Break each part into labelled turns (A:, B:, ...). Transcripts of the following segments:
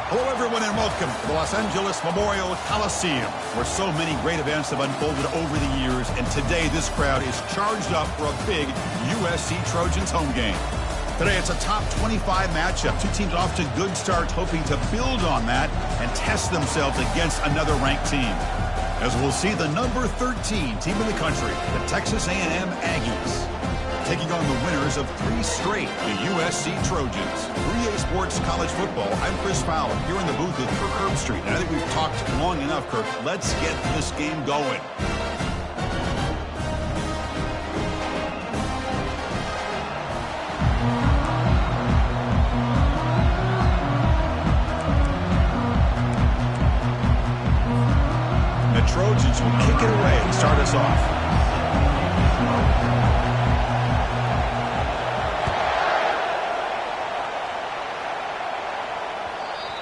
A: Hello, everyone, and welcome to the Los Angeles Memorial Coliseum, where so many great events have unfolded over the years, and today this crowd is charged up for a big USC Trojans home game. Today it's a top 25 matchup. Two teams off to good starts, hoping to build on that and test themselves against another ranked team. As we'll see, the number 13 team in the country, the Texas A&M Aggies, taking on the winners of 3 straight, the USC Trojans. 3A Sports College Football. I'm Chris Fowler, here in the booth with Kirk Herbstreit. And I think we've talked long enough, Kirk. Let's get this game going. The Trojans will kick it away and start us off.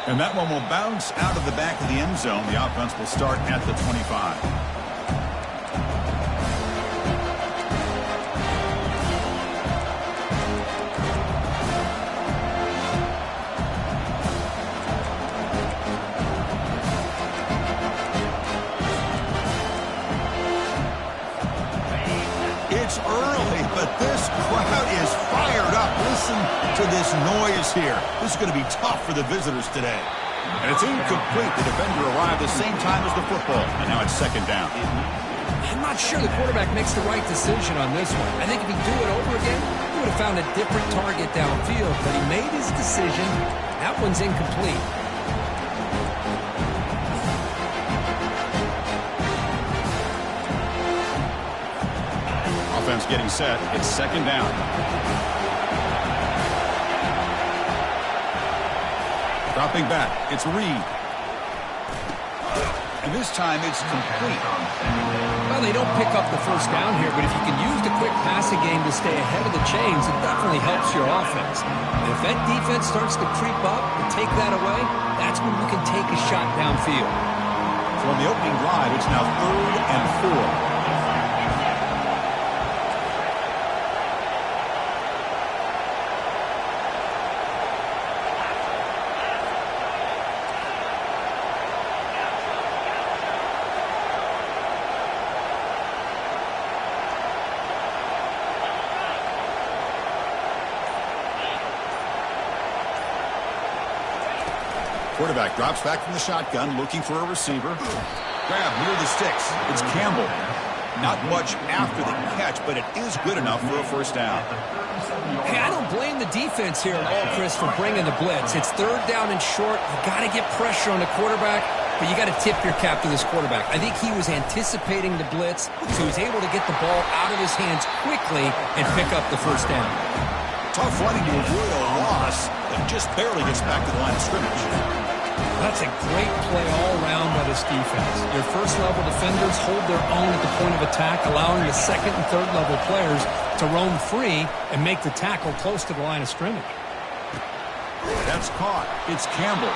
A: And that one will bounce out of the back of the end zone. The offense will start at the 25. It's early, but this crowd is fired up. Listen to this noise here. This is going to be tough for the visitors today. And it's incomplete. The defender arrived the same time as the football, and now it's second down.
B: I'm not sure the quarterback makes the right decision on this one. I think if he'd do it over again, he would have found a different target downfield, but he made his decision. That one's incomplete.
A: Offense getting set. It's second down. Dropping back. It's Reed. And this time it's complete.
B: Well, they don't pick up the first down here, but if you can use the quick passing game to stay ahead of the chains, it definitely helps your offense. And if that defense starts to creep up and take that away, that's when you can take a shot downfield.
A: So on the opening drive, it's now 3rd and 4. Quarterback drops back from the shotgun, looking for a receiver. Grab near the sticks. It's Campbell. Not much after the catch, but it is good enough for a first down.
B: Hey, I don't blame the defense here at all, Chris, for bringing the blitz. It's 3rd down and short. You got to get pressure on the quarterback, but you got to tip your cap to this quarterback. I think he was anticipating the blitz, so he was able to get the ball out of his hands quickly and pick up the first down.
A: Tough running to avoid a loss, but just barely gets back to the line of scrimmage.
B: That's a great play all around by this defense. Your first-level defenders hold their own at the point of attack, allowing the second- and third-level players to roam free and make the tackle close to the line of scrimmage.
A: That's caught. It's Campbell.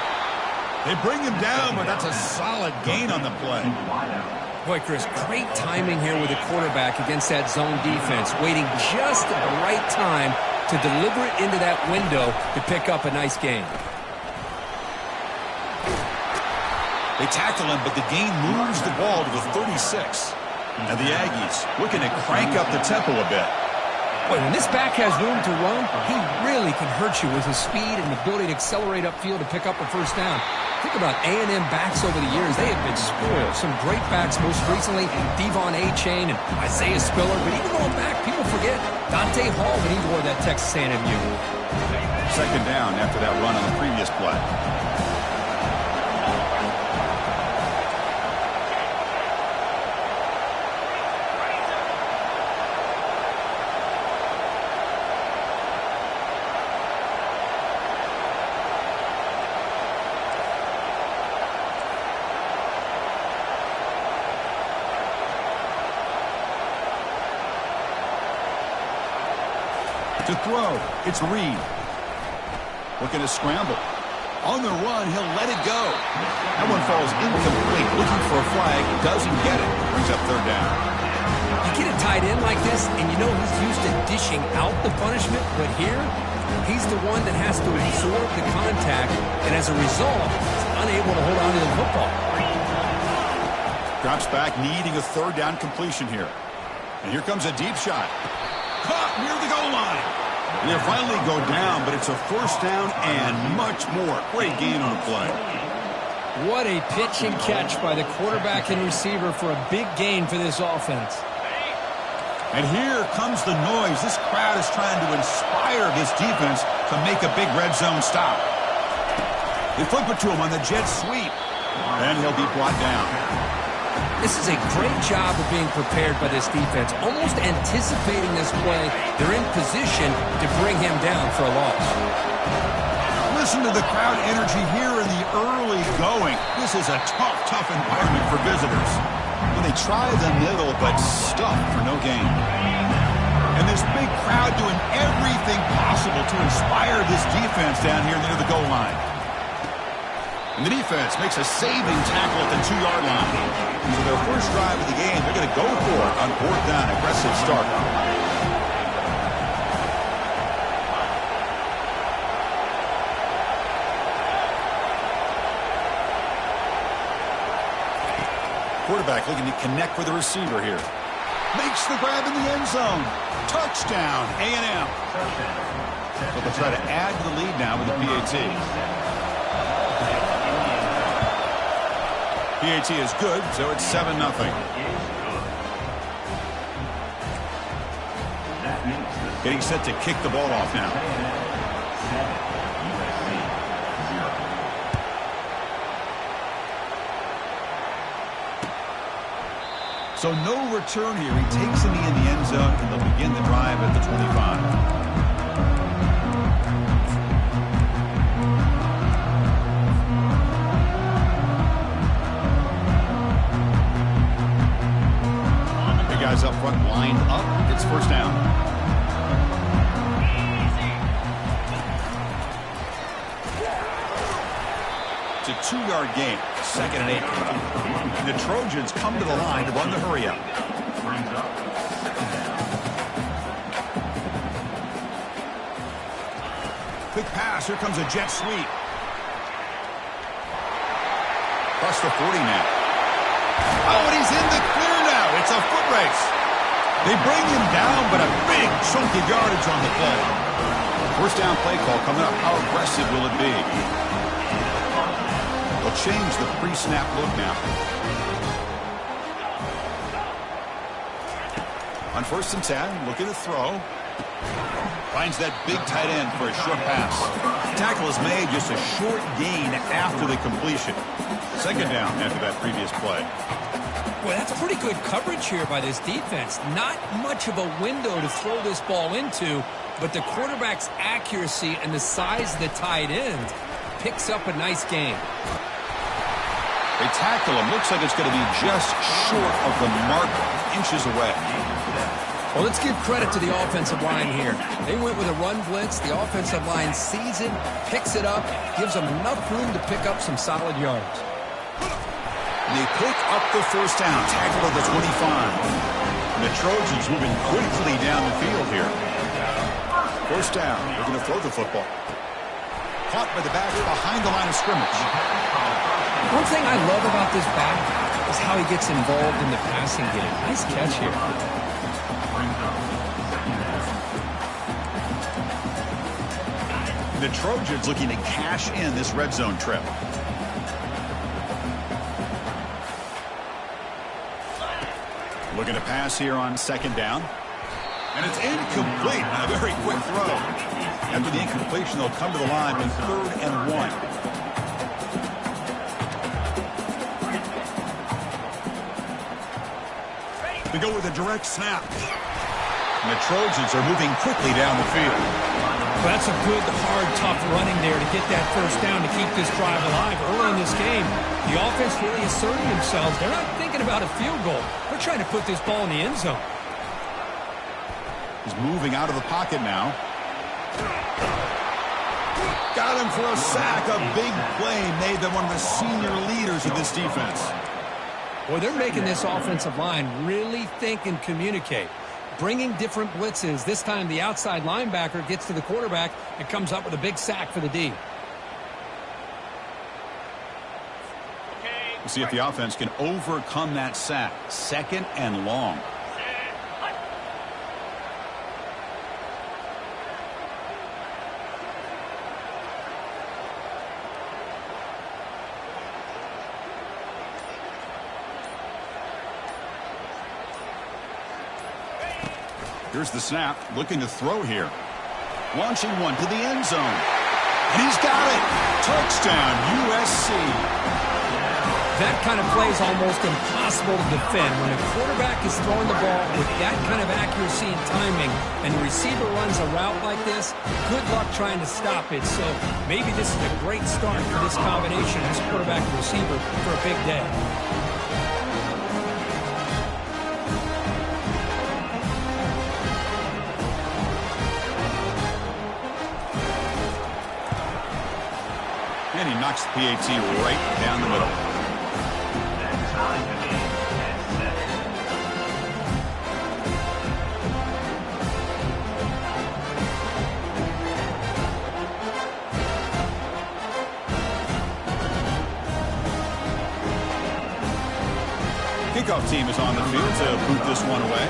A: They bring him down, but that's a solid gain on the play.
B: Boy, Chris, great timing here with the quarterback against that zone defense, waiting just at the right time to deliver it into that window to pick up a nice gain.
A: They tackle him, but the gain moves the ball to the 36. And the Aggies looking to crank up the tempo a bit.
B: Boy, when this back has room to run, he really can hurt you with his speed and ability to accelerate upfield to pick up a first down. Think about A&M backs over the years. They have been spoiled. Some great backs, most recently Devon A-Chain and Isaiah Spiller. But even going back, people forget Dante Hall when he wore that Texas A&M uniform.
A: Second down after that run on the previous play. To throw, it's Reed. Looking to scramble. On the run, he'll let it go. That one falls incomplete. Looking for a flag, doesn't get it. Brings up 3rd down.
B: You get a tight end like this, and you know he's used to dishing out the punishment, but here, He's the one that has to absorb the contact, and as a result, is unable to hold on to the football.
A: Drops back, needing a third down completion here. And here comes a deep shot. Caught near the goal line. And they'll finally go down, but it's a first down and much more. Great game on the play.
B: What a pitch and catch by the quarterback and receiver for a big gain for this offense.
A: And here comes the noise. This crowd is trying to inspire this defense to make a big red zone stop. They flip it to him on the jet sweep. And he'll be brought down.
B: This is a great job of being prepared by this defense. Almost anticipating this play, they're in position to bring him down for a loss.
A: Listen to the crowd energy here in the early going. This is a tough environment for visitors. And they try the middle, but stuck for no gain. And this big crowd doing everything possible to inspire this defense down here near the goal line. And the defense makes a saving tackle at the 2-yard line. So their first drive of the game, they're going to go for it on 4th down. Aggressive start. Quarterback looking to connect with the receiver here. Makes the grab in the end zone. Touchdown, A&M. So they'll try to add to the lead now with the PAT. PAT is good, so it's 7-0. Getting set to kick the ball off now. So no return here. He takes the knee in the end zone, and they'll begin the drive at the 25. Guys up front lined up. It's first down. It's a 2-yard gain. 2nd and 8. And the Trojans come to the line to run the hurry up. Quick pass. Here comes a jet sweep. Across the 40 now. Oh, and he's in the clear now. It's a foot race. They bring him down, but a big chunk of yardage on the play. First down play call coming up. How aggressive will it be? They'll change the pre-snap look now. On 1st and 10, looking to throw. Finds that big tight end for a short pass. Tackle is made, just a short gain after the completion. 2nd down after that previous play.
B: Boy, that's pretty good coverage here by this defense. Not much of a window to throw this ball into, but the quarterback's accuracy and the size of the tight end picks up a nice gain.
A: They tackle him. Looks like it's going to be just short of the marker, inches away.
B: Well, let's give credit to the offensive line here. They went with a run blitz. The offensive line sees it, picks it up, gives them enough room to pick up some solid yards.
A: They pick up the first down, tackle at the 25. And the Trojans moving quickly down the field here. First down, they're going to throw the football. Caught by the back behind the line of scrimmage.
B: One thing I love about this back is how he gets involved in the passing game. Nice catch here.
A: The Trojans looking to cash in this red zone trip. Looking to pass here on 2nd down. And it's incomplete on a very quick throw. After the incompletion, they'll come to the line with 3rd and 1. They go with a direct snap. And the Trojans are moving quickly down the field.
B: Well, that's a good, hard, tough running there to get that first down to keep this drive alive. Early in this game, the offense really asserting themselves. They're not thinking about a field goal. They're trying to put this ball in the end zone.
A: He's moving out of the pocket now. Got him for a sack. A big play made them one of the senior leaders of this defense.
B: Boy, they're making this offensive line really think and communicate. bringing different blitzes. This time the outside linebacker gets to the quarterback and comes up with a big sack for the D.
A: We'll see if the offense can overcome that sack. 2nd and long. Here's the snap, looking to throw here. Launching one to the end zone. And he's got it. Touchdown, USC.
B: That kind of play is almost impossible to defend. When a quarterback is throwing the ball with that kind of accuracy and timing, and the receiver runs a route like this, good luck trying to stop it. So maybe this is a great start for this combination as quarterback and receiver for a big day.
A: And he knocks the PAT right down the middle. Kickoff team is on the field to boot this one away.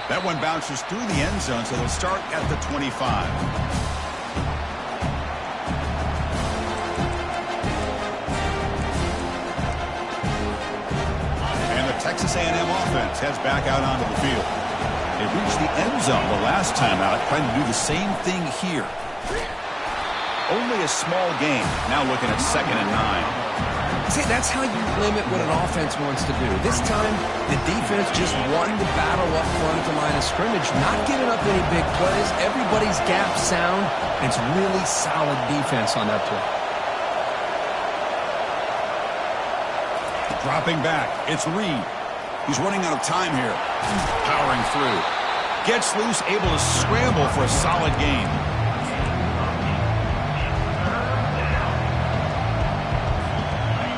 A: That one bounces through the end zone, so they'll start at the 25. And the Texas A&M offense heads back out onto the field. They reached the end zone the last time out, trying to do the same thing here. Only a small gain. Now looking at 2nd and 9.
B: See, that's how you limit what an offense wants to do. This time, the defense just won the battle up front at the line of scrimmage, not giving up any big plays. Everybody's gap sound, and it's really solid defense on that play.
A: Dropping back, it's Reed. He's running out of time here. Powering through. Gets loose, able to scramble for a solid gain.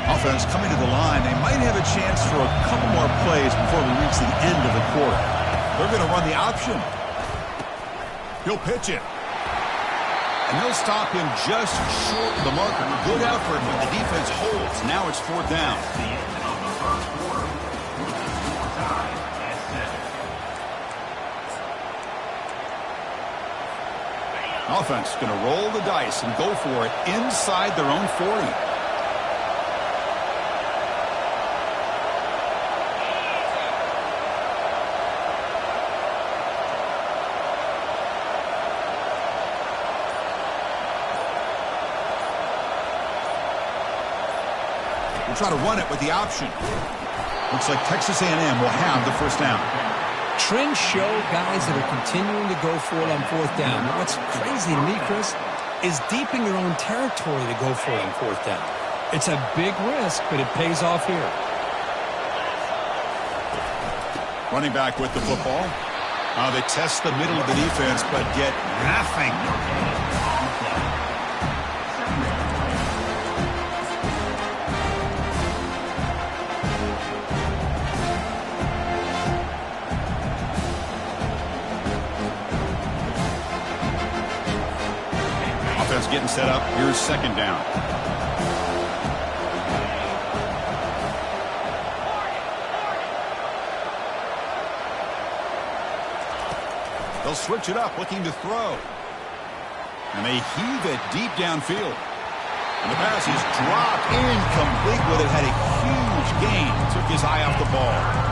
A: Offense coming to the line. They might have a chance for a couple more plays before we reach the end of the quarter. They're going to run the option. He'll pitch it. And they'll stop him just short of the marker. Good effort, but the defense holds. Now it's 4th down. Offense going to roll the dice and go for it inside their own 40. Try to run it with the option. Looks like Texas A&M will have the 1st down.
B: Trends show guys that are continuing to go for it on 4th down. But what's crazy to me, Chris, is deep in your own territory to go for it on 4th down. It's a big risk, but it pays off here.
A: Running back with the football. They test the middle of the defense, but get nothing. Getting set up. Here's 2nd down. They'll switch it up, looking to throw. And they heave it deep downfield. And the pass is dropped incomplete with it. Had a huge gain. Took his eye off the ball.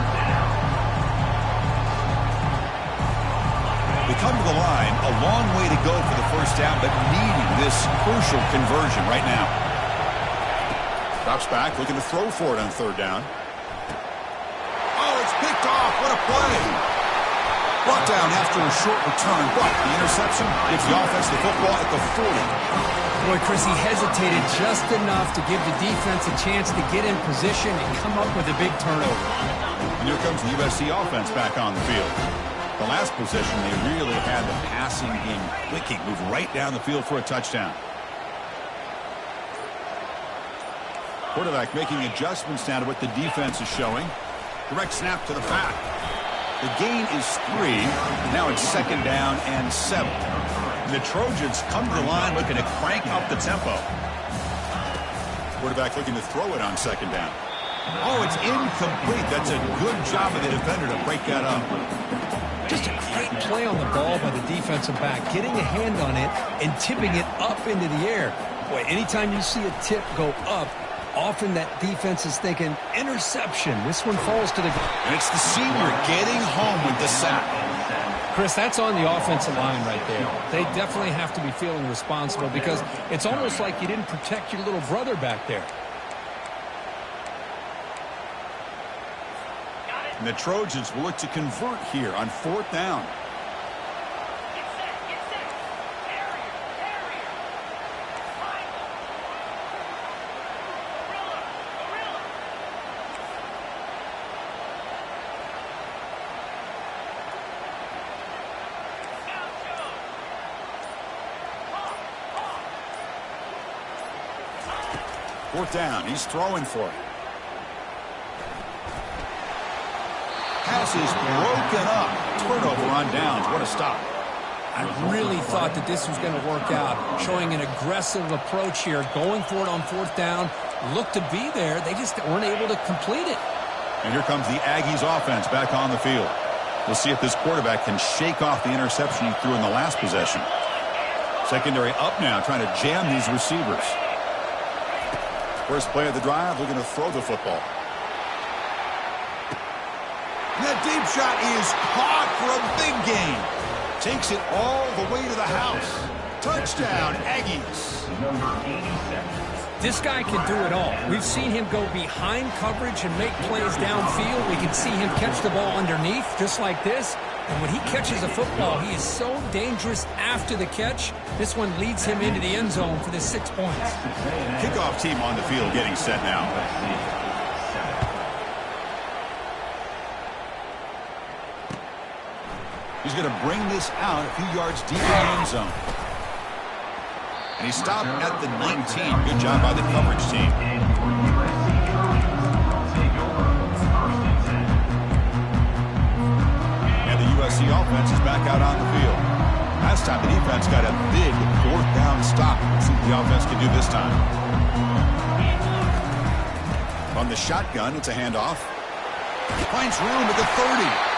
A: They come to the line, a long way to go for the 1st down, but needing this crucial conversion right now. Drops back, looking to throw for it on 3rd down. Oh, it's picked off. What a play. Brought down after a short return, but the interception gives the offense the football at the 40.
B: Boy, Chris, he hesitated just enough to give the defense a chance to get in position and come up with a big turnover.
A: And here comes the USC offense back on the field. The last possession, they really had the passing game clicking, moved right down the field for a touchdown. Quarterback making adjustments now to what the defense is showing. Direct snap to the back. The gain is 3. Now it's 2nd down and 7. And the Trojans come to the line looking to crank up the tempo. Quarterback looking to throw it on 2nd down. Oh, it's incomplete. That's a good job of the defender to break that up.
B: Just a great play on the ball by the defensive back, getting a hand on it and tipping it up into the air. Boy, anytime you see a tip go up, often that defense is thinking interception. This one falls to the ground.
A: And it's the senior getting home with the sack.
B: Chris, that's on the offensive line right there. They definitely have to be feeling responsible because it's almost like you didn't protect your little brother back there.
A: And the Trojans will look to convert here on 4th down. Fourth down. He's throwing for it. Pass is broken up. Turnover on downs. What a stop.
B: I really thought that this was going to work out, showing an aggressive approach here, going for it on 4th down. Looked to be there. They just weren't able to complete it.
A: And here comes the Aggies offense back on the field. We'll see if this quarterback can shake off the interception he threw in the last possession. Secondary up now, trying to jam these receivers. First play of the drive, looking to throw the football. That deep shot is caught for a big gain. Takes it all the way to the house. Touchdown, Aggies.
B: This guy can do it all. We've seen him go behind coverage and make plays downfield. We can see him catch the ball underneath, just like this. And when he catches a football, he is so dangerous after the catch. This one leads him into the end zone for the 6 points.
A: Kickoff team on the field getting set now. He's going to bring this out a few yards deep in the end zone. And he stopped at the 19. Good job by the coverage team. And the USC offense is back out on the field. Last time the defense got a big 4th down stop. Let's see what the offense can do this time. From the shotgun, it's a handoff. Finds room at the 30.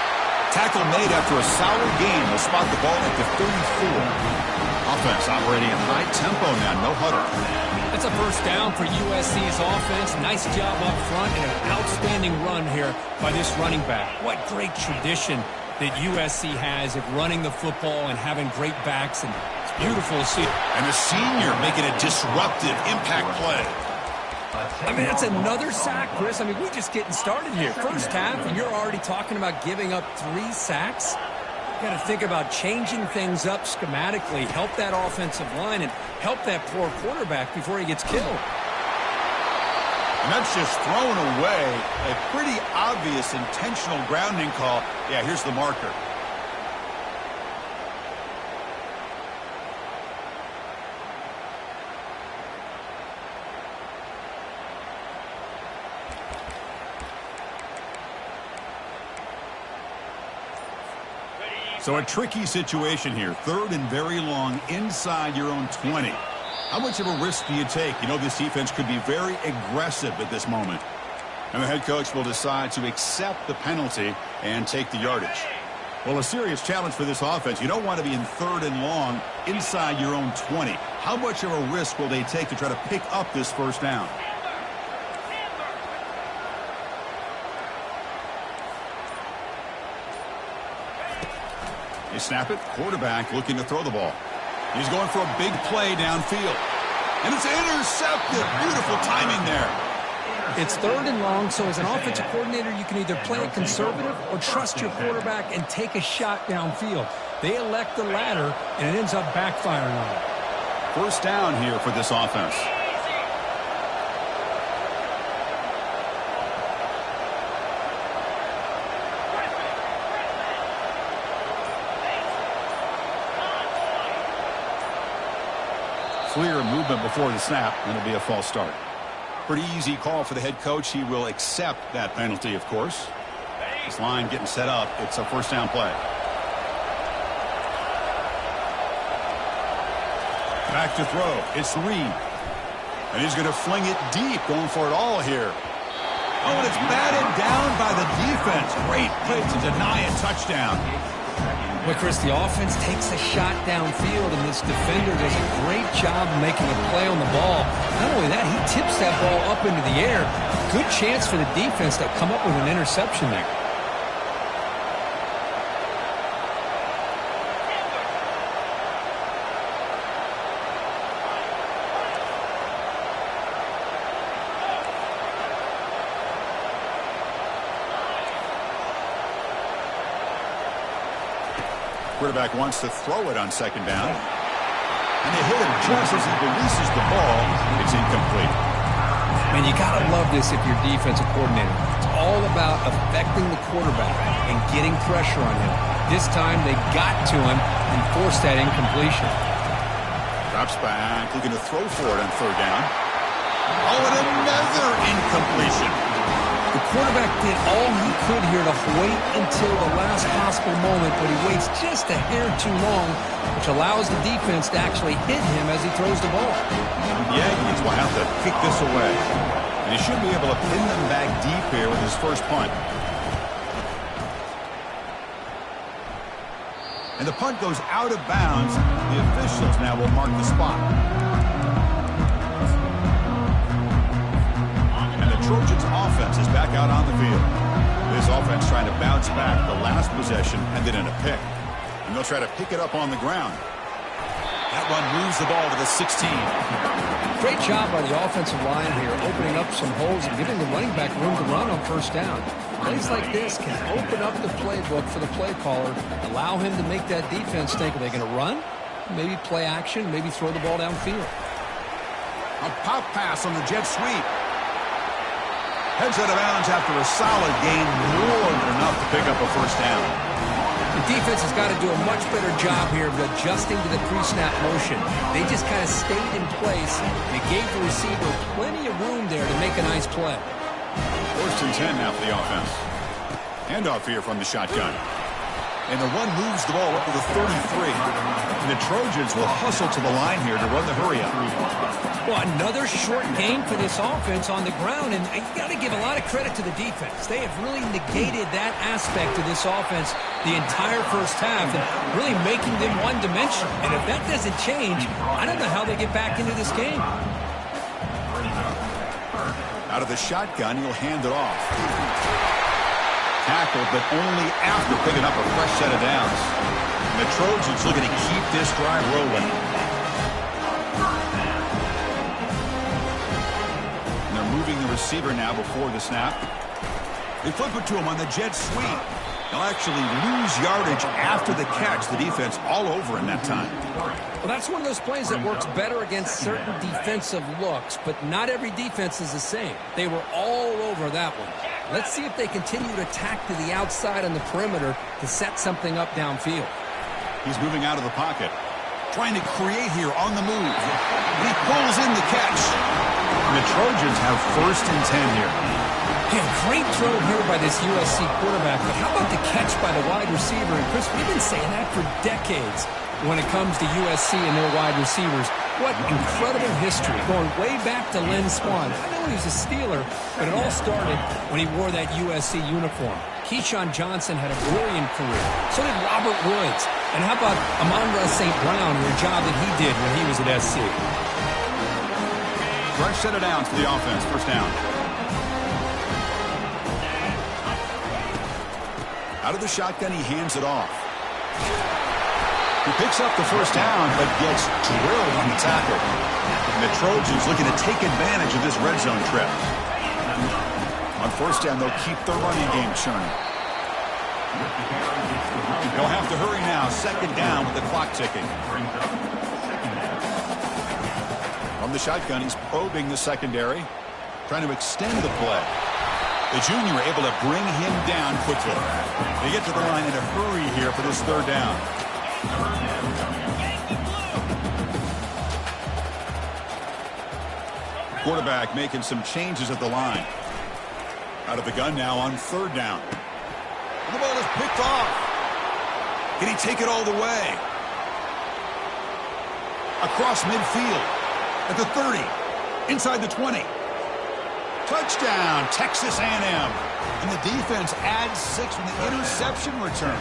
A: Tackle made after a solid gain. Will spot the ball at the 34. Offense operating in high tempo now. No huddle.
B: That's a first down for USC's offense. Nice job up front and an outstanding run here by this running back. What great tradition that USC has of running the football and having great backs. And it's beautiful to see.
A: And the senior making a disruptive impact play.
B: I mean, that's another sack, Chris. I mean, we're just getting started here. First half, and you're already talking about giving up 3 sacks. You got to think about changing things up schematically, help that offensive line, and help that poor quarterback before he gets killed.
A: And that's just thrown away. A pretty obvious intentional grounding call. Yeah, here's the marker. So a tricky situation here. 3rd and very long inside your own 20. How much of a risk do you take? You know this defense could be very aggressive at this moment. And the head coach will decide to accept the penalty and take the yardage. Well, a serious challenge for this offense. You don't want to be in 3rd and long inside your own 20. How much of a risk will they take to try to pick up this first down? They snap it. Quarterback looking to throw the ball. He's going for a big play downfield. And it's intercepted. Beautiful timing there.
B: It's 3rd and long, so as an offensive coordinator, you can either play it conservative or trust your quarterback and take a shot downfield. They elect the latter, and it ends up backfiring on them.
A: First down here for this offense. Clear movement before the snap, and it'll be a false start. Pretty easy call for the head coach. He will accept that penalty, of course. This line getting set up. It's a first down play. Back to throw. It's Reed. And he's going to fling it deep, going for it all here. Oh, and it's batted down by the defense. Great play to deny a touchdown.
B: Well, Chris, the offense takes a shot downfield, and this defender does a great job of making a play on the ball. Not only that, he tips that ball up into the air. Good chance for the defense to come up with an interception there.
A: Quarterback wants to throw it on second down. And they hit him just as he releases the ball. It's incomplete.
B: Man, you got to love this if you're defensive coordinator. It's all about affecting the quarterback and getting pressure on him. This time they got to him and forced that incompletion.
A: Drops back, looking to throw for it on third down. Oh, and another incompletion.
B: The quarterback did all he could here to wait until the last possible moment, but he waits just a hair too long, which allows the defense to actually hit him as he throws the ball.
A: The Aggies will have to kick this away. And he should be able to pin them back deep here with his first punt. And the punt goes out of bounds. The officials now will mark the spot. Trojans offense is back out on the field. This offense trying to bounce back. The last possession ended in a pick. And they'll try to pick it up on the ground. That run moves the ball to the 16.
B: Great job by the offensive line here, opening up some holes and giving the running back room to run on first down. Plays like this can open up the playbook for the play caller, allow him to make that defense think, are they going to run? Maybe play action, maybe throw the ball downfield.
A: A pop pass on the jet sweep. Heads out of bounds after a solid gain, more than enough to pick up a first down.
B: The defense has got to do a much better job here of adjusting to the pre-snap motion. They just kind of stayed in place. They gave the receiver plenty of room there to make a nice play.
A: First and 10 now for the offense. Handoff here from the shotgun. And the run moves the ball up to the 33. And the Trojans will hustle to the line here to run the hurry-up.
B: Well, another short game for this offense on the ground, and you got to give a lot of credit to the defense. They have really negated that aspect of this offense the entire first half and really making them one-dimensional. And if that doesn't change, I don't know how they get back into this game.
A: Out of the shotgun, he'll hand it off. Tackled, but only after picking up a fresh set of downs. And the Trojans looking to keep this drive rolling. And they're moving the receiver now before the snap. They flip it to him on the jet sweep. They'll actually lose yardage after the catch. The defense all over in that time.
B: Well, that's one of those plays that works better against certain defensive looks, but not every defense is the same. They were all over that one. Let's see if they continue to attack to the outside on the perimeter to set something up downfield.
A: He's moving out of the pocket. Trying to create here on the move. And he pulls in the catch. And the Trojans have first and 10 here.
B: Yeah, great throw here by this USC quarterback, but how about the catch by the wide receiver? And Chris, we've been saying that for decades when it comes to USC and their wide receivers. What incredible history, going way back to Lynn Swann. I know he was a Steeler, but it all started when he wore that USC uniform. Keyshawn Johnson had a brilliant career. So did Robert Woods. And how about Amon-Ra St. Brown and the job that he did when he was at SC?
A: Fresh set of downs for the offense. First down. Out of the shotgun, he hands it off. He picks up the first down, but gets drilled on the tackle. And the Trojans looking to take advantage of this red zone trip. On first down, they'll keep the running game churning. They'll have to hurry now. Second down with the clock ticking. From the shotgun, he's probing the secondary, trying to extend the play. The junior able to bring him down quickly. They get to the line in a hurry here for this third down. Quarterback making some changes at the line. Out of the gun now on 3rd down. And the ball is picked off. Can he take it all the way? Across midfield. At the 30. Inside the 20. Touchdown, Texas A&M. And the defense adds 6 with the interception return.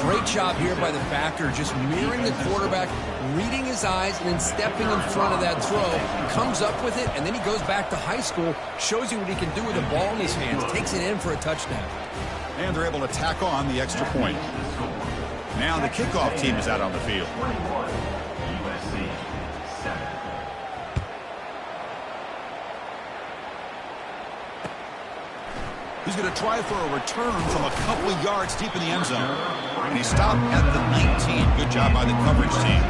B: Great job here by the backer, just mirroring the quarterback, reading his eyes, and then stepping in front of that throw. Comes up with it, and then he goes back to high school, shows you what he can do with the ball in his hands, takes it in for a touchdown.
A: And they're able to tack on the extra point. Now the kickoff team is out on the field.
C: USC 7.
A: He's going to try for a return from a couple of yards deep in the end zone. And he stopped at the 19. Good job by the coverage team.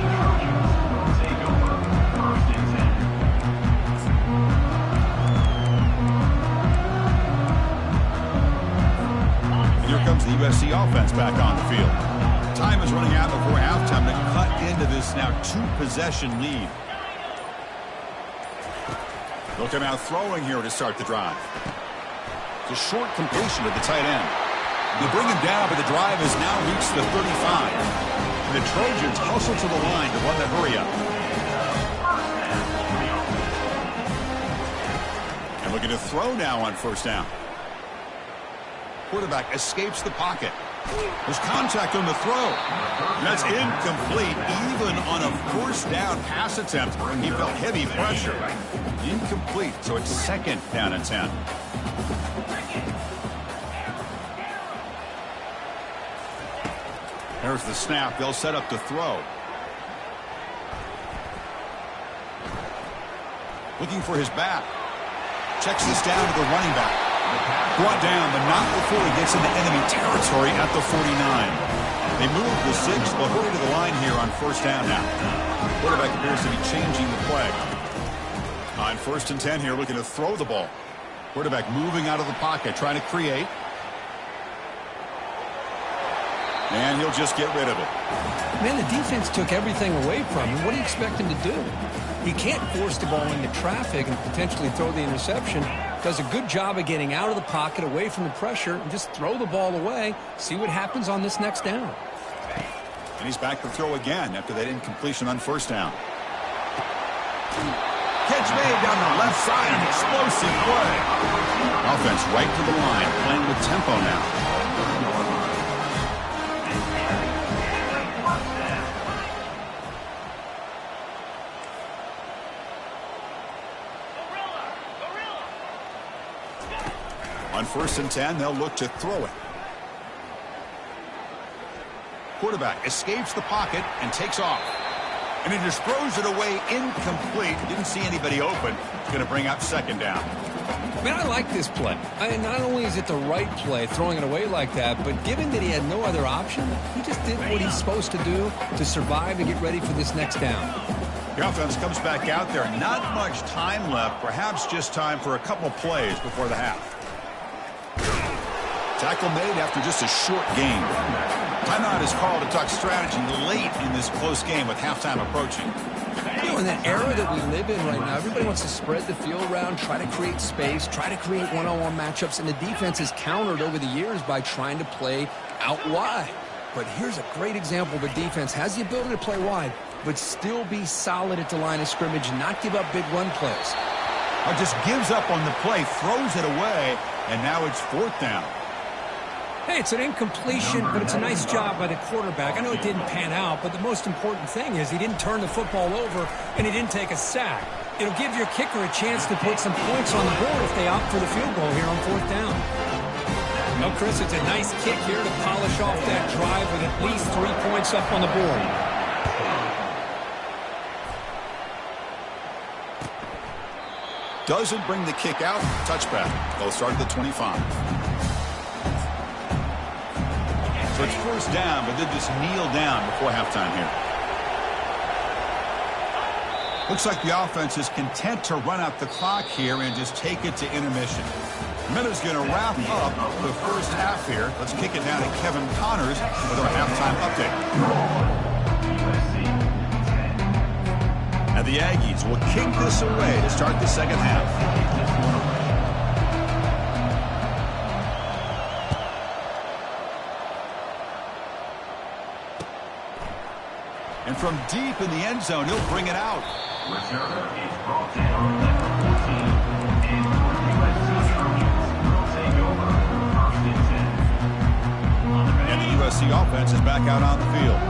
A: And here comes the USC offense back on the field. Time is running out before halftime to cut into this now 2-possession lead. They'll come out throwing here to start the drive. It's a short completion to the tight end. They bring him down, but the drive has now reached the 35. And the Trojans hustle to the line to run the hurry-up. And looking to throw now on 1st down. Quarterback escapes the pocket. There's contact on the throw. That's incomplete. Even on a 1st down pass attempt, he felt heavy pressure. Incomplete, so it's 2nd down and 10. There's the snap. They'll set up the throw. Looking for his back. Checks this down to the running back. Brought down, but not before he gets into enemy territory at the 49. They move the 6. They'll hurry to the line here on 1st down now. Quarterback appears to be changing the play. On 1st and 10 here, looking to throw the ball. Quarterback moving out of the pocket, trying to create. And he'll just get rid of it.
B: Man, the defense took everything away from him. What do you expect him to do? He can't force the ball into traffic and potentially throw the interception. Does a good job of getting out of the pocket, away from the pressure, and just throw the ball away. See what happens on this next down.
A: And he's back to throw again after that incompletion on 1st down. Catch made down the left side, an explosive play. Offense right to the line, playing with tempo now. On 1st and 10, they'll look to throw it. Quarterback escapes the pocket and takes off. And he just throws it away incomplete. Didn't see anybody open. It's going to bring up 2nd down.
B: Man, I like this play. Not only is it the right play, throwing it away like that, but given that he had no other option, he just did what he's supposed to do to survive and get ready for this next down.
A: The offense comes back out there. Not much time left. Perhaps just time for a couple plays before the half. Tackle made after just a short game. Timeout is called to talk strategy late in this close game with halftime approaching.
B: You know, in that era that we live in right now, everybody wants to spread the field around, try to create space, try to create one-on-one matchups, and the defense has countered over the years by trying to play out wide. But here's a great example. The defense has the ability to play wide, but still be solid at the line of scrimmage and not give up big run plays.
A: Or just gives up on the play, throws it away, and now it's 4th down.
B: Hey, it's an incompletion, but it's a nice job by the quarterback. I know it didn't pan out, but the most important thing is he didn't turn the football over and he didn't take a sack. It'll give your kicker a chance to put some points on the board if they opt for the field goal here on 4th down. Well, Chris, it's a nice kick here to polish off that drive with at least 3 points up on the board.
A: Doesn't bring the kick out. Touchback. They'll start at the 25. So it's 1st down, but they just kneel down before halftime here. Looks like the offense is content to run out the clock here and just take it to intermission. Miller's going to wrap up the 1st half here. Let's kick it down to Kevin Connors with our halftime update. And the Aggies will kick this away to start the second half. And from deep in the end zone, he'll bring it out.
C: Returner is brought down at the 14. And for USC Trojans will take over first and 10.
A: And the USC offense is back out on the field.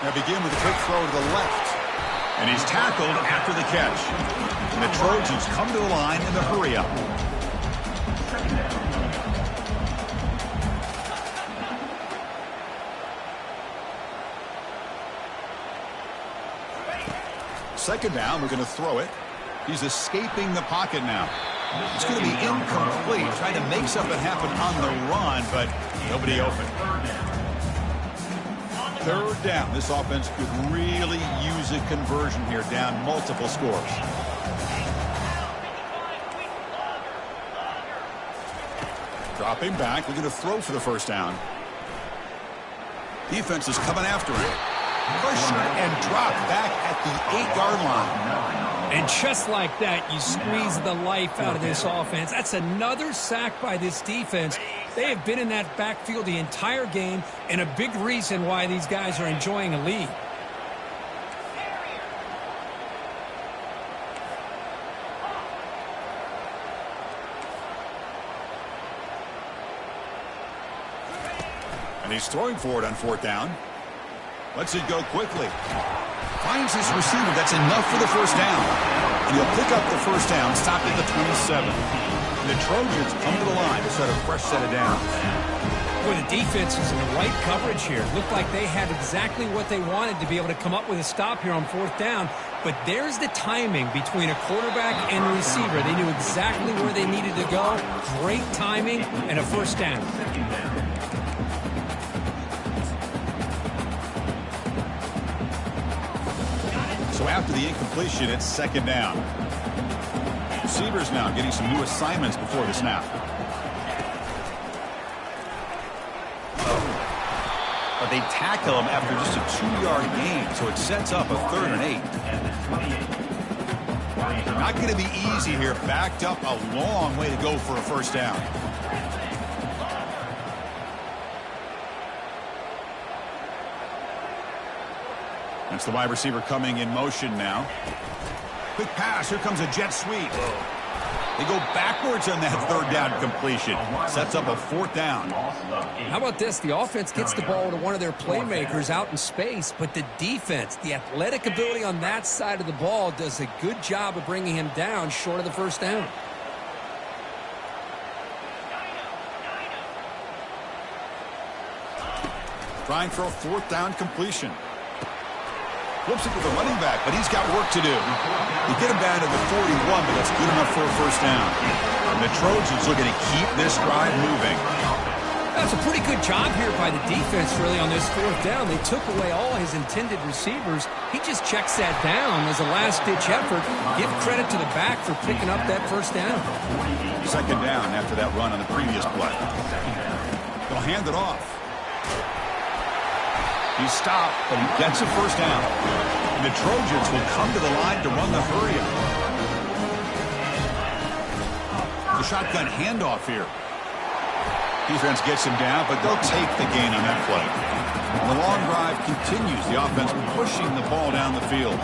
A: Now begin with a quick throw to the left. And he's tackled after the catch. And the Trojans come to the line in the hurry-up. Second down, we're going to throw it. He's escaping the pocket now. It's going to be incomplete. Trying to make something happen on the run, but nobody open. Third down. This offense could really use a conversion here, down multiple scores. Dropping back. We're going to throw for the first down. Defense is coming after him. Pressure and drop back at the 8-yard line.
B: And just like that, you squeeze the life out of this offense. That's another sack by this defense. They have been in that backfield the entire game, and a big reason why these guys are enjoying a lead.
A: And he's throwing for it on fourth down. Lets it go quickly. Finds his receiver. That's enough for the first down. And he'll pick up the first down, stop at the 27. And the Trojans come to the line to start a fresh set of downs.
B: Boy, the defense is in the right coverage here. Looked like they had exactly what they wanted to be able to come up with a stop here on fourth down. But there's the timing between a quarterback and a receiver. They knew exactly where they needed to go. Great timing and a first down.
A: So after the incompletion, it's second down. Receivers now getting some new assignments before the snap. But they tackle him after just a 2-yard gain, so it sets up a 3rd and 8. Not going to be easy here. Backed up a long way to go for a first down. That's the wide receiver coming in motion now. Quick pass. Here comes a jet sweep. They go backwards on that third down completion. Sets up a fourth down.
B: How about this? The offense gets the ball to one of their playmakers out in space, but the defense, the athletic ability on that side of the ball does a good job of bringing him down short of the first down.
A: Trying for a fourth down completion. Flips it to the running back, but he's got work to do. They get him down to the 41, but that's good enough for a first down. And the Trojans looking to keep this drive moving.
B: That's a pretty good job here by the defense, really, on this fourth down. They took away all his intended receivers. He just checks that down as a last-ditch effort. Give credit to the back for picking up that first down.
A: Second down after that run on the previous play. They'll hand it off. He's stopped, but he gets a first down. And the Trojans will come to the line to run the hurry-up. The shotgun handoff here. Defense gets him down, but they'll take the gain on that play. And the long drive continues. The offense pushing the ball down the field.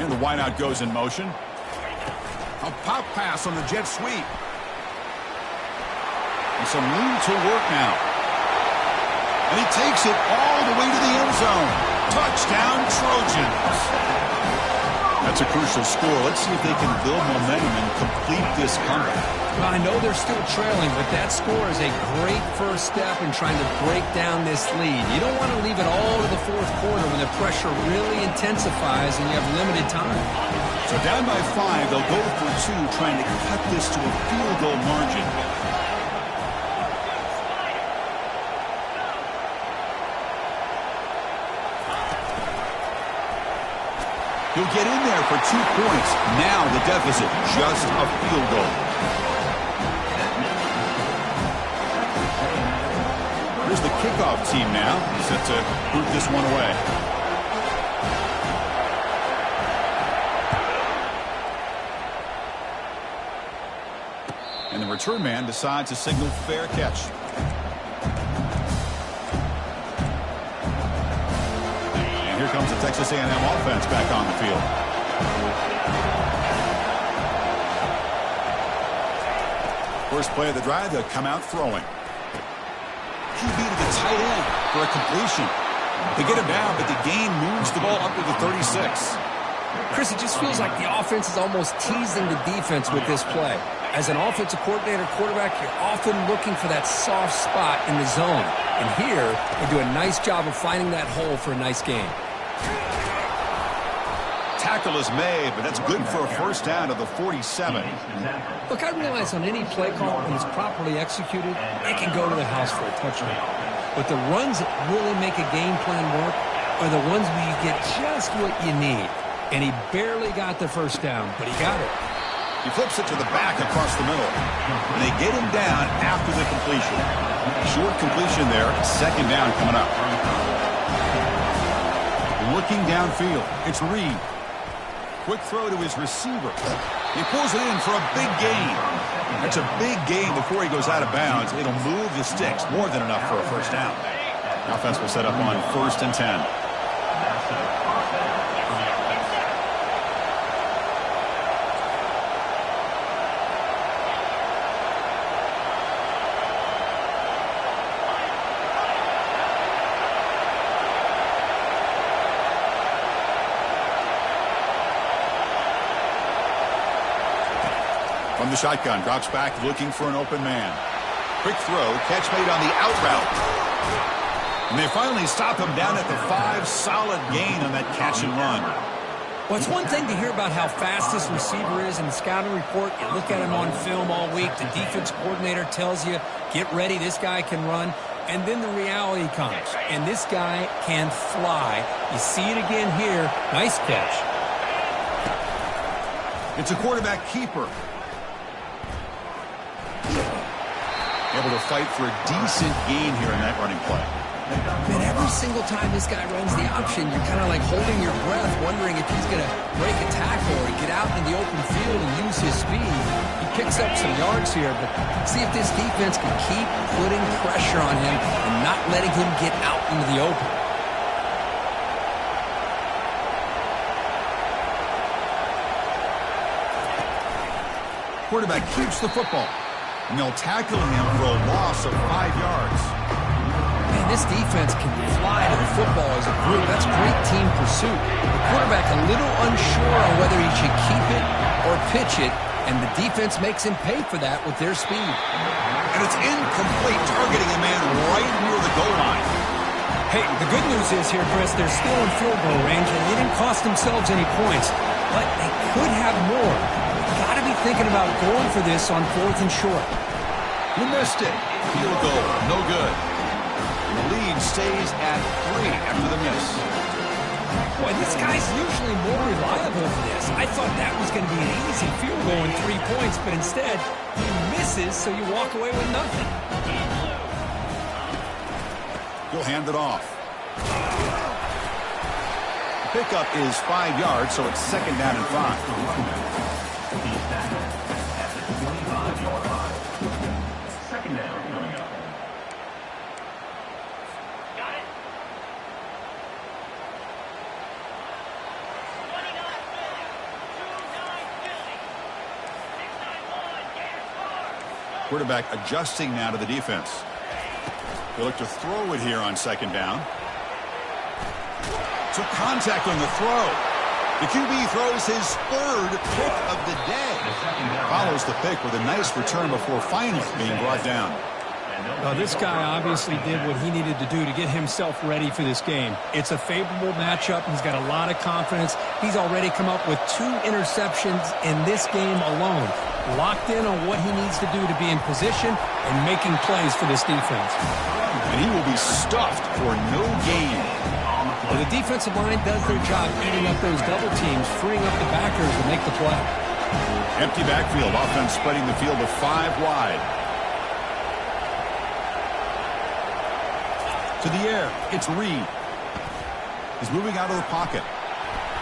A: And the wideout goes in motion. A pop pass on the jet sweep. And some room to work now. And he takes it all the way to the end zone. Touchdown, Trojans. That's a crucial score. Let's see if they can build momentum and complete this comeback.
B: Well, I know they're still trailing, but that score is a great first step in trying to break down this lead. You don't want to leave it all to the fourth quarter when the pressure really intensifies and you have limited time.
A: So down by 5, they'll go for 2, trying to cut this to a field goal margin. He'll get in there for 2 points. Now the deficit, just a field goal. Here's the kickoff team now, set to boot this one away. And the return man decides to signal fair catch. And here comes the Texas A&M offense back on the field. First play of the drive, they'll come out throwing. QB to the tight end for a completion. They get him down, but the gain moves the ball up to the 36.
B: Chris, it just feels like the offense is almost teasing the defense with this play. As an offensive coordinator, quarterback, you're often looking for that soft spot in the zone. And here, they do a nice job of finding that hole for a nice gain.
A: Tackle is made, but that's good for a first down to the 47.
B: Look, I realize on any play call, when it's properly executed, it can go to the house for a touchdown. But the runs that really make a game plan work are the ones where you get just what you need. And he barely got the first down, but he got it.
A: He flips it to the back across the middle. And they get him down after the completion. Short completion there, second down coming up. Looking downfield, it's Reed. Quick throw to his receiver. He pulls it in for a big gain. That's a big gain before he goes out of bounds. It'll move the sticks, more than enough for a first down. The offense will set up on 1st and 10. From the shotgun, drops back looking for an open man. Quick throw, catch made on the out route. And they finally stop him down at the 5. Solid gain on that catch and run.
B: Well, it's one thing to hear about how fast this receiver is in the scouting report. You look at him on film all week. The defense coordinator tells you, get ready, this guy can run. And then the reality comes. And this guy can fly. You see it again here. Nice catch.
A: It's a quarterback keeper. Able to fight for a decent gain here in that running play.
B: Man, every single time this guy runs the option, you're kind of like holding your breath, wondering if he's going to break a tackle or get out in the open field and use his speed. He picks up some yards here, but see if this defense can keep putting pressure on him and not letting him get out into the open.
A: Quarterback keeps the football. And they'll tackle him for a loss of 5 yards.
B: Man, this defense can fly to the football as a group. That's great team pursuit. The quarterback a little unsure on whether he should keep it or pitch it, and the defense makes him pay for that with their speed.
A: And it's incomplete, targeting a man right near the goal line.
B: Hey, the good news is here, Chris, they're still in field goal range, and they didn't cost themselves any points, but they could have more. Got to be thinking about going for this on 4th and short.
A: You missed it. Field goal, no good. The lead stays at 3 after the miss.
B: Boy, this guy's usually more reliable than this. I thought that was going to be an easy field goal and 3 points, but instead, he misses, so you walk away with nothing.
A: He'll hand it off. The pickup is 5 yards, so it's 2nd down and 5. Quarterback adjusting now to the defense. They look to throw it here on 2nd down. Took contact on the throw. The QB throws his 3rd pick of the day. Follows the pick with a nice return before finally being brought down.
B: This guy obviously did what he needed to do to get himself ready for this game. It's a favorable matchup. He's got a lot of confidence. He's already come up with 2 interceptions in this game alone. Locked in on what he needs to do to be in position and making plays for this defense.
A: And he will be stuffed for no gain.
B: Well, the defensive line does their job eating up those double teams, freeing up the backers to make the play.
A: Empty backfield. Offense spreading the field to 5 wide. To the air. It's Reed. He's moving out of the pocket.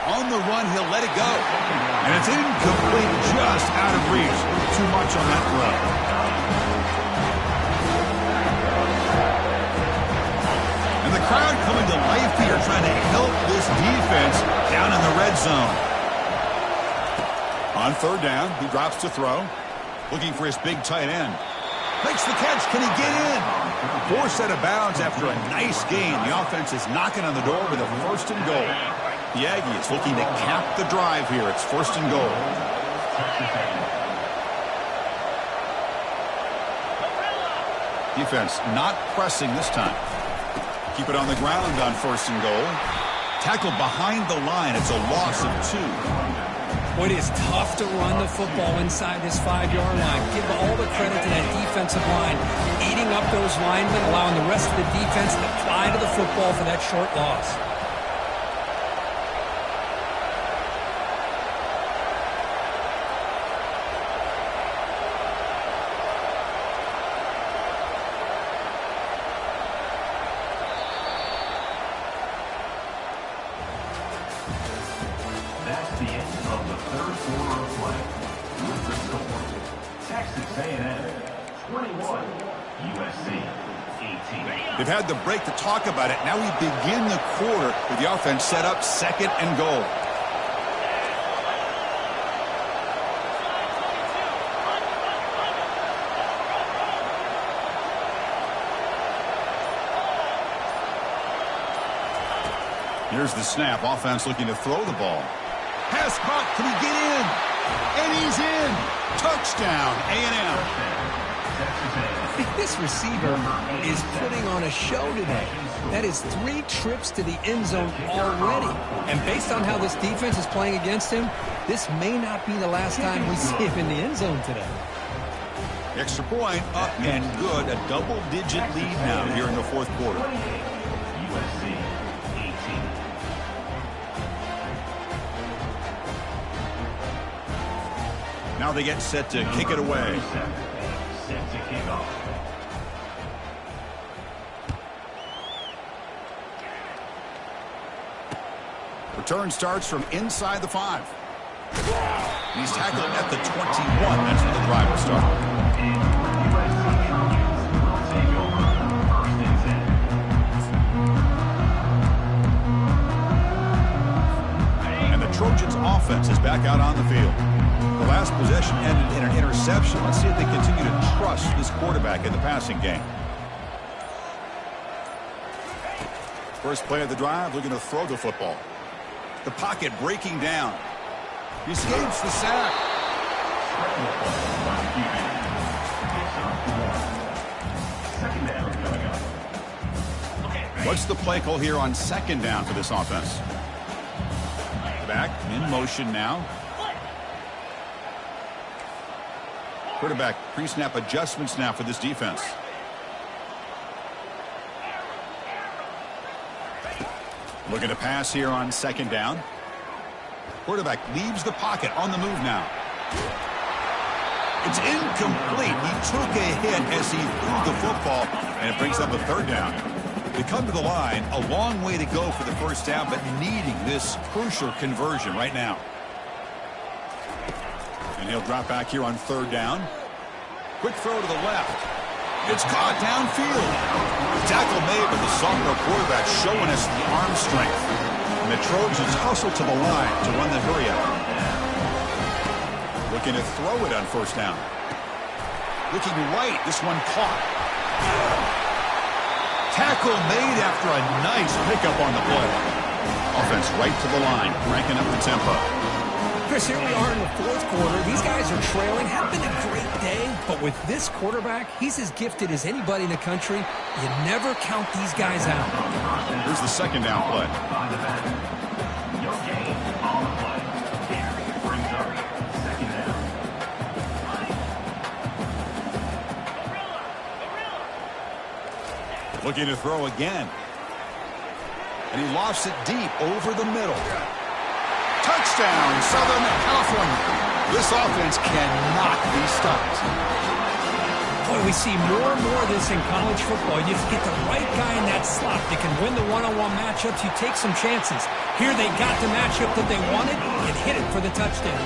A: On the run, he'll let it go. And it's incomplete, just out of reach. Too much on that throw. And the crowd coming to life here, trying to help this defense down in the red zone. On third down, he drops to throw. Looking for his big tight end. Makes the catch. Can he get in? 4 set of bounds after a nice gain. The offense is knocking on the door with a first and goal. The Aggies looking to cap the drive here. It's first and goal. Defense not pressing this time. Keep it on the ground on first and goal. Tackled behind the line. It's a loss of 2.
B: Boy, it is tough to run the football inside this 5-yard line. Give all the credit to that defensive line. Eating up those linemen, allowing the rest of the defense to fly to the football for that short loss.
C: That's the end of the third quarter of play. With the score, Texas A&M 21, USC 18.
A: They've had the break to talk about it. Now we begin the quarter with the offense set up second and goal. Here's the snap. Offense looking to throw the ball. Pass caught. Can he get in? And he's in. Touchdown, A&M.
B: This receiver is putting on a show today. That is 3 trips to the end zone already. And based on how this defense is playing against him, this may not be the last time we see him in the end zone today.
A: Extra point up and good. A double-digit lead now here in the fourth quarter.
C: USC 18.
A: Now they get set to kick it away.
C: Set to kick off.
A: Return starts from inside the 5. He's tackled at the 21. That's where the drive will start.
C: USC Trojans will take over first and 10.
A: And the Trojans offense is back out on the field. The last possession ended in an interception. Let's see if they continue to trust this quarterback in the passing game. First play of the drive, looking to throw the football. The pocket breaking down. He escapes the sack.
C: Second down coming up.
A: What's the play call here on second down for this offense? Back in motion now. Quarterback pre-snap adjustments now for this defense. Looking to pass here on second down. Quarterback leaves the pocket on the move now. It's incomplete. He took a hit as he threw the football, and it brings up a third down. They come to the line, a long way to go for the first down, but needing this crucial conversion right now. And he'll drop back here on third down. Quick throw to the left. It's caught downfield. Tackle made, but the sophomore quarterback showing us the arm strength. And the Trojans hustle to the line to run the hurry up. Looking to throw it on first down. Looking right. This one caught. Tackle made after a nice pickup on the play. Offense right to the line, cranking up the tempo.
B: Chris, here we are in the fourth quarter. These guys are trailing. Had been a great day, but with this quarterback, he's as gifted as anybody in the country. You never count these guys out.
A: Here's the second down play.
C: Your game on the play. Here brings up second down.
A: Looking to throw again. And he lofts it deep over the middle. Touchdown, Southern California. This offense cannot be stopped.
B: Boy, we see more and more of this in college football. You get the right guy in that slot that can win the one-on-one matchups. You take some chances. Here they got the matchup that they wanted and hit it for the touchdown.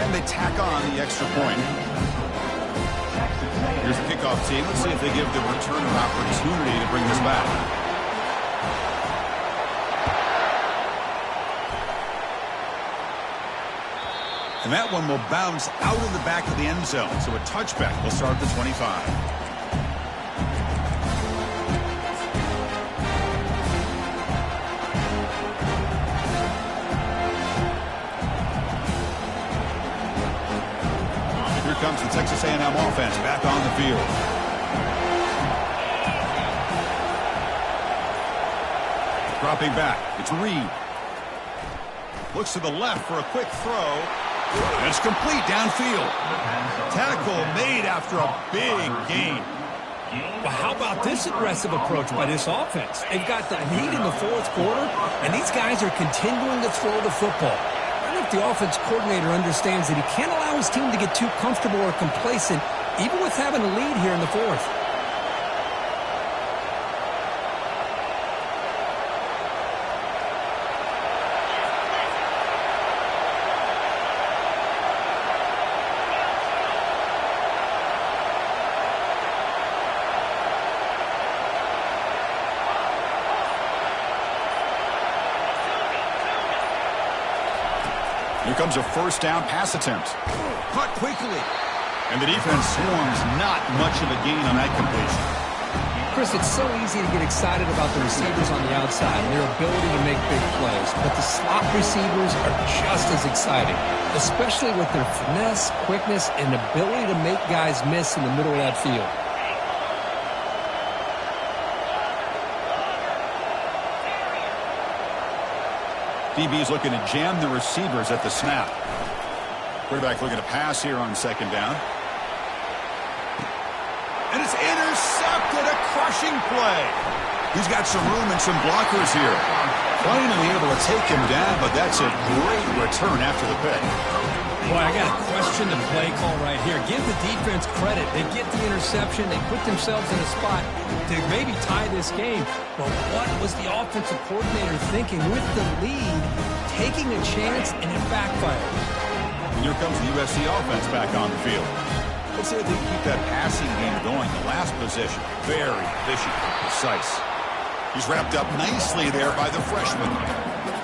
A: And they tack on the extra point. Here's the kickoff team. Let's see if they give the return an opportunity to bring this back. And that one will bounce out of the back of the end zone. So a touchback will start at the 25. Here comes the Texas A&M offense back on the field. Dropping back. It's Reed. Looks to the left for a quick throw. And it's complete downfield. Tackle made after a big gain.
B: Well, how about this aggressive approach by this offense? They've got the lead in the fourth quarter, and these guys are continuing to throw the football. I don't know if the offense coordinator understands that he can't allow his team to get too comfortable or complacent, even with having a lead here in the fourth.
A: Here comes a first down pass attempt. Caught quickly. And the defense swarms not much of a gain on that completion.
B: Chris, it's so easy to get excited about the receivers on the outside and their ability to make big plays. But the slot receivers are just as exciting, especially with their finesse, quickness, and ability to make guys miss in the middle of that field.
A: DB's looking to jam the receivers at the snap. Quarterback looking to pass here on second down. And it's intercepted, a crushing play. He's got some room and some blockers here. Finally able to take him down, but that's a great return after the pick.
B: Boy, I got a question to play call right here. Give the defense credit. They get the interception. They put themselves in a spot to maybe tie this game. But what was the offensive coordinator thinking with the lead, taking a chance, and it backfired?
A: And here comes the USC offense back on the field. Let's see if they can keep that passing game going. The last possession, very efficient and precise. He's wrapped up nicely there by the freshman.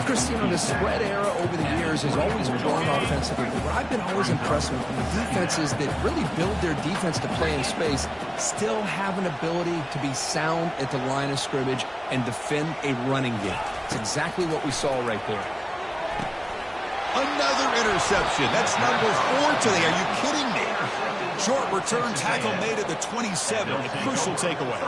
B: Chris, you know, the spread era over the years has always grown offensively. But what I've been always impressed with defenses that really build their defense to play in space still have an ability to be sound at the line of scrimmage and defend a running game. It's exactly what we saw right there.
A: Another interception. That's number 4 today. Are you kidding me? Short return tackle made at the 27. A crucial takeaway.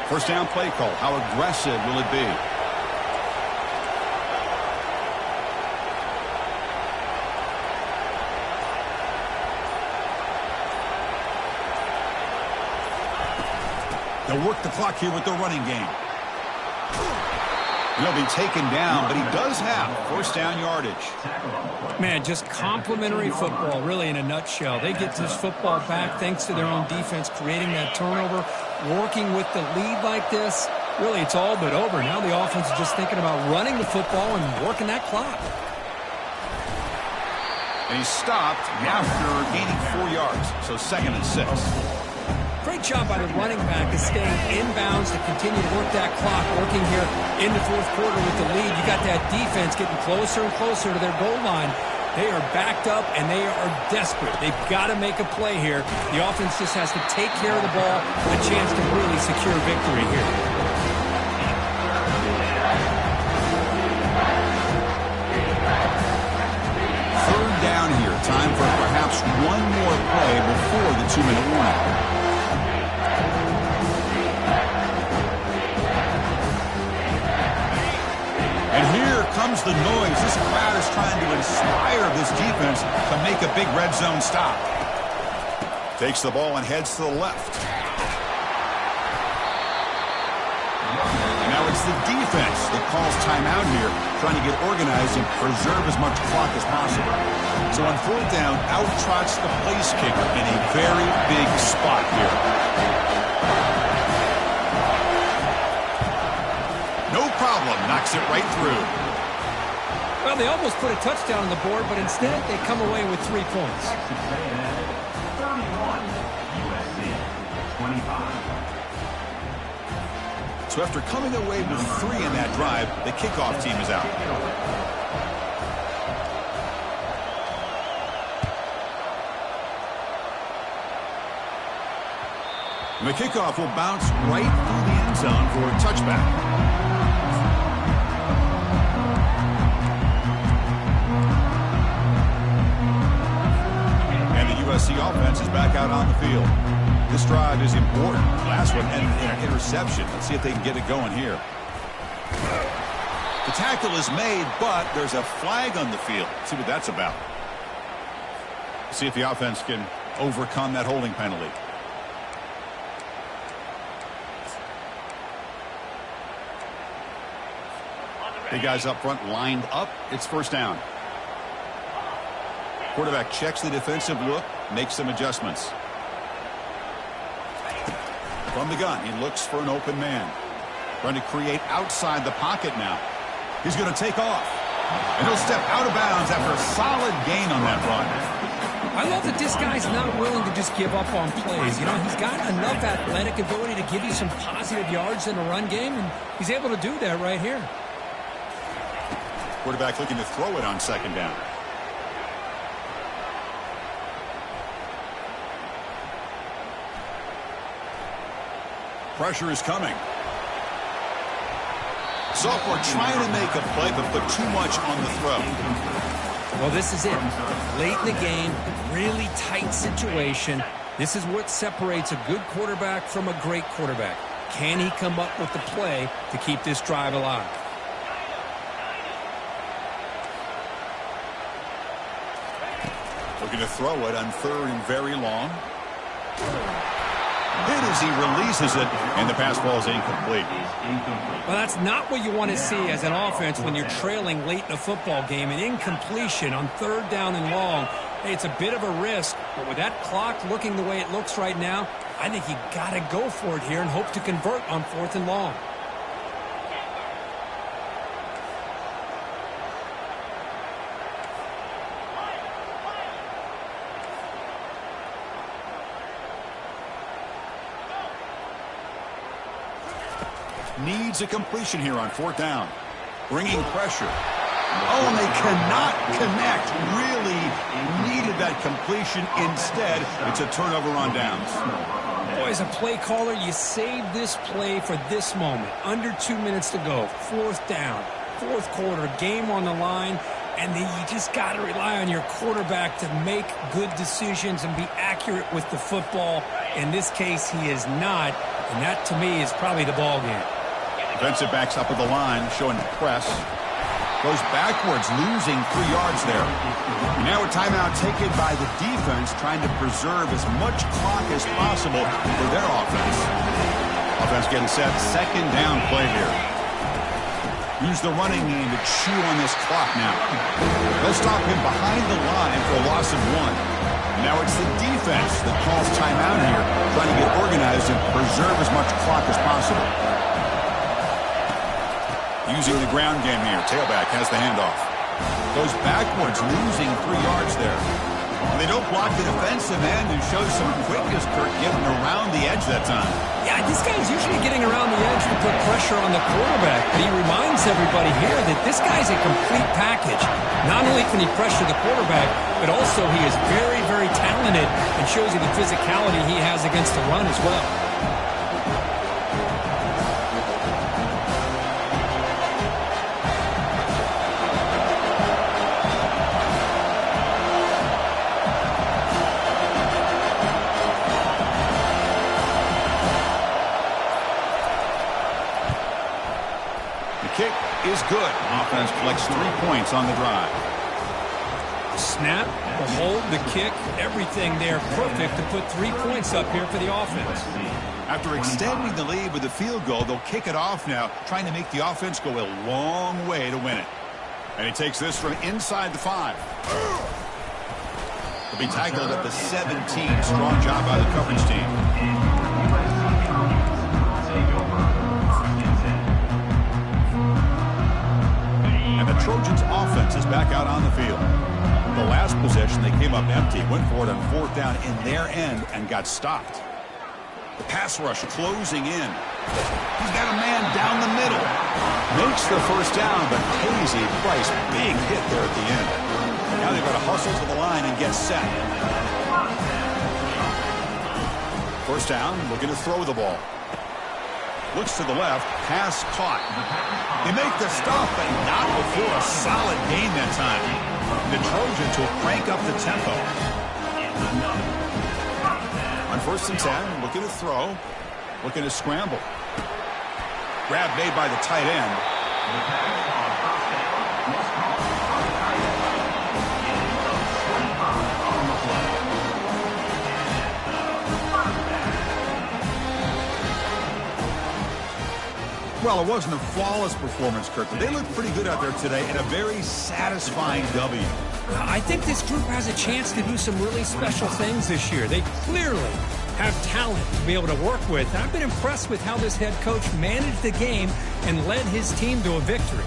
A: First down play call. How aggressive will it be? They'll work the clock here with the running game. He'll be taken down, but he does have first down yardage.
B: Man, just complimentary football, really, in a nutshell. They get this football back thanks to their own defense, creating that turnover, working with the lead like this. Really, it's all but over. Now the offense is just thinking about running the football and working that clock.
A: And he stopped after gaining 4 yards, so 2nd and 6.
B: Great job by the running back of staying inbounds to continue to work that clock, working here in the fourth quarter with the lead. You got that defense getting closer and closer to their goal line. They are backed up, and they are desperate. They've got to make a play here. The offense just has to take care of the ball, a chance to really secure victory here.
A: Third down here. Time for perhaps one more play before the 2-minute warning. And here comes the noise. This crowd is trying to inspire this defense to make a big red zone stop. Takes the ball and heads to the left. And now it's the defense that calls timeout here, trying to get organized and preserve as much clock as possible. So on fourth down, out trots the place kicker in a very big spot here. No problem, knocks it right through.
B: Well, they almost put a touchdown on the board, but instead they come away with 3 points.
C: Texas A&M 31, USC 25.
A: So after coming away with 3 in that drive, the kickoff team is out. And the kickoff will bounce right through the end zone for a touchback. USC offense is back out on the field. This drive is important. Last one ended in an interception. Let's see if they can get it going here. The tackle is made, but there's a flag on the field. Let's see what that's about. See if the offense can overcome that holding penalty. Big guys up front lined up. It's first down. Quarterback checks the defensive look, makes some adjustments. From the gun, he looks for an open man. Trying to create outside the pocket now. He's going to take off. And he'll step out of bounds after a solid gain on that run.
B: I love that this guy's not willing to just give up on plays. You know, he's got enough athletic ability to give you some positive yards in a run game, and he's able to do that right here.
A: Quarterback looking to throw it on second down. Pressure is coming. Sophomore trying to make a play, but put too much on the throw.
B: Well, this is it. Late in the game, really tight situation. This is what separates a good quarterback from a great quarterback. Can he come up with the play to keep this drive alive?
A: Looking to throw it on third and very long. Hit as he releases it, and the pass ball is incomplete.
B: Well, that's not what you want to see as an offense when you're trailing late in a football game. An incompletion on third down and long. Hey, it's a bit of a risk, but with that clock looking the way it looks right now, I think you got to go for it here and hope to convert on fourth and long.
A: Needs a completion here on fourth down. Bringing pressure. Oh, and they cannot connect. Really needed that completion. Instead, it's a turnover on downs.
B: Boy, as a play caller, you save this play for this moment. Under 2 minutes to go. Fourth down. Fourth quarter. Game on the line. And then you just got to rely on your quarterback to make good decisions and be accurate with the football. In this case, he is not. And that, to me, is probably the ball game.
A: Defensive backs up at the line, showing press. Goes backwards, losing 3 yards there. Now a timeout taken by the defense, trying to preserve as much clock as possible for their offense. Offense getting set, second down play here. Use the running game to chew on this clock now. They'll stop him behind the line for a loss of 1. Now it's the defense that calls timeout here, trying to get organized and preserve as much clock as possible. Using the ground game here. Tailback has the handoff. Goes backwards, losing 3 yards there. They don't block the defensive end and shows some quickness, Kirk, getting around the edge that time.
B: Yeah, this guy's usually getting around the edge to put pressure on the quarterback, but he reminds everybody here that this guy's a complete package. Not only can he pressure the quarterback, but also he is very, very talented and shows you the physicality he has against the run as well. Is good. Offense collects 3 points on the drive. snap, the hold, the kick, everything there perfect to put 3 points up here for the offense.
A: After extending the lead with a field goal, they'll kick it off now, trying to make the offense go a long way to win it. And he takes this from inside the 5. He'll be tackled at the 17. Strong job by the coverage team. And the Trojans' offense is back out on the field. The last possession, they came up empty, went for it on 4th down in their end and got stopped. The pass rush closing in. He's got a man down the middle. Makes the first down, but Casey Price, big hit there at the end. Now they've got to hustle to the line and get set. First down, looking to throw the ball. Looks to the left, pass caught. They make the stop, but not before a solid gain that time. The Trojans will crank up the tempo. On 1st and 10, looking to throw, looking to scramble. Grab made by the tight end. Well, it wasn't a flawless performance, Kirk, but they looked pretty good out there today and a very satisfying W.
B: I think this group has a chance to do some really special things this year. They clearly have talent to be able to work with. I've been impressed with how this head coach managed the game and led his team to a victory.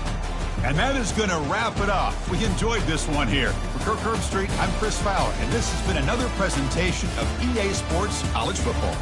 A: And that is going to wrap it up. We enjoyed this one here. For Kirk Herbstreit, I'm Chris Fowler, and this has been another presentation of EA Sports College Football.